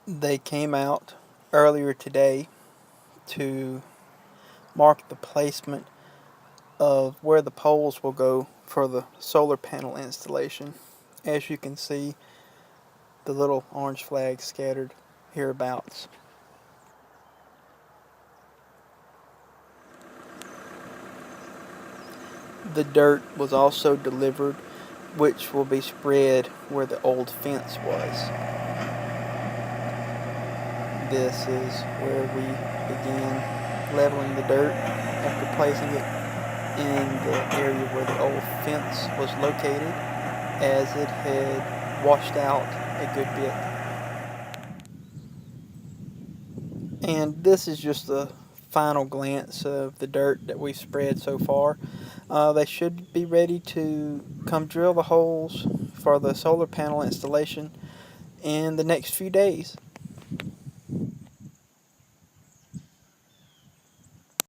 They came out earlier today to mark the placement of where the poles will go for the solar panel installation. As you can see, the little orange flags scattered hereabouts. The dirt was also delivered, which will be spread where the old fence was. This is where we began leveling the dirt after placing it in the area where the old fence was located, as it had washed out a good bit. And this is just a final glance of the dirt that we've spread so far. They should be ready to come drill the holes for the solar panel installation in the next few days.